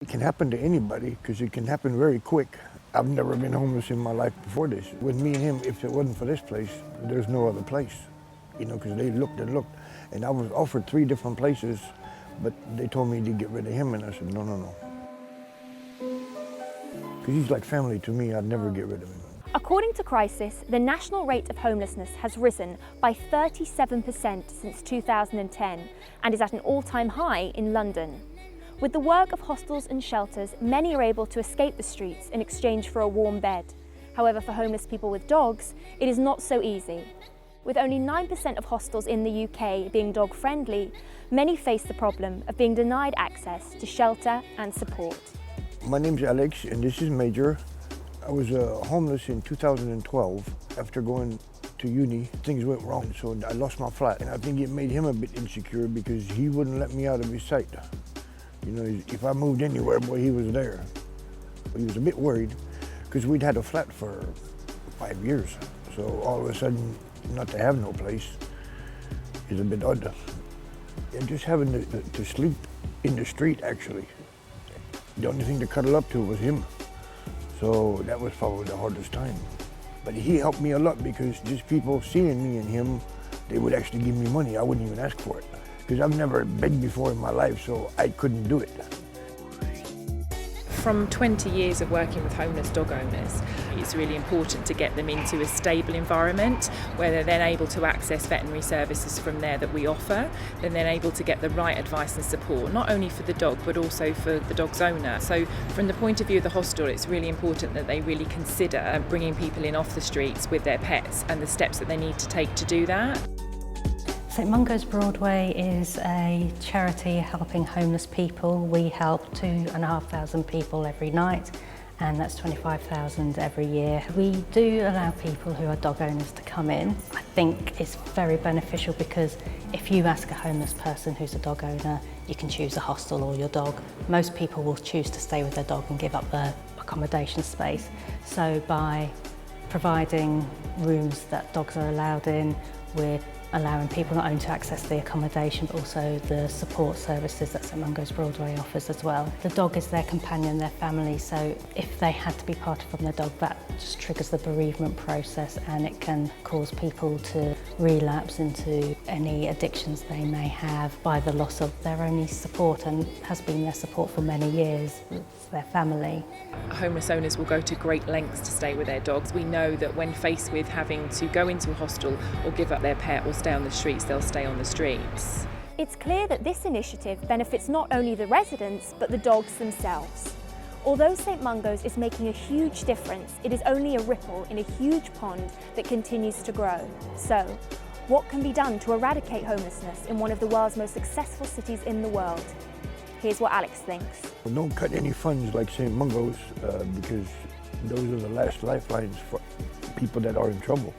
It can happen to anybody because it can happen very quick. I've never been homeless in my life before this. With me and him, if it wasn't for this place, there's no other place, because they looked and looked. And I was offered 3 different places, but they told me to get rid of him, and I said, no, no, no. Because he's like family to me, I'd never get rid of him. According to Crisis, the national rate of homelessness has risen by 37% since 2010 and is at an all-time high in London. With the work of hostels and shelters, many are able to escape the streets in exchange for a warm bed. However, for homeless people with dogs, it is not so easy. With only 9% of hostels in the UK being dog-friendly, many face the problem of being denied access to shelter and support. My name's Alex, and this is Major. I was homeless in 2012. After going to uni, things went wrong, so I lost my flat. And I think it made him a bit insecure because he wouldn't let me out of his sight. If I moved anywhere, boy, he was there. He was a bit worried because we'd had a flat for 5 years. So all of a sudden, not to have no place is a bit odd. And just having to sleep in the street, actually. The only thing to cuddle up to was him. So that was probably the hardest time. But he helped me a lot because just people seeing me and him, they would actually give me money. I wouldn't even ask for it. Because I've never begged before in my life, so I couldn't do it. From 20 years of working with homeless dog owners, it's really important to get them into a stable environment where they're then able to access veterinary services from there that we offer. They're then able to get the right advice and support, not only for the dog, but also for the dog's owner. So from the point of view of the hostel, it's really important that they really consider bringing people in off the streets with their pets and the steps that they need to take to do that. St Mungo's Broadway is a charity helping homeless people. We help 2,500 people every night, and that's 25,000 every year. We do allow people who are dog owners to come in. I think it's very beneficial because if you ask a homeless person who's a dog owner, you can choose a hostel or your dog. Most people will choose to stay with their dog and give up their accommodation space. So by providing rooms that dogs are allowed in, we're allowing people not only to access the accommodation but also the support services that St Mungo's Broadway offers as well. The dog is their companion, their family, so if they had to be parted from their dog, that just triggers the bereavement process and it can cause people to relapse into any addictions they may have by the loss of their only support and has been their support for many years. It's their family. Homeless owners will go to great lengths to stay with their dogs. We know that when faced with having to go into a hostel or give up their pet or stay on the streets, they'll stay on the streets. It's clear that this initiative benefits not only the residents, but the dogs themselves. Although St Mungo's is making a huge difference, it is only a ripple in a huge pond that continues to grow. So, what can be done to eradicate homelessness in one of the world's most successful cities in the world? Here's what Alex thinks. Well, don't cut any funds like St. Mungo's because those are the last lifelines for people that are in trouble.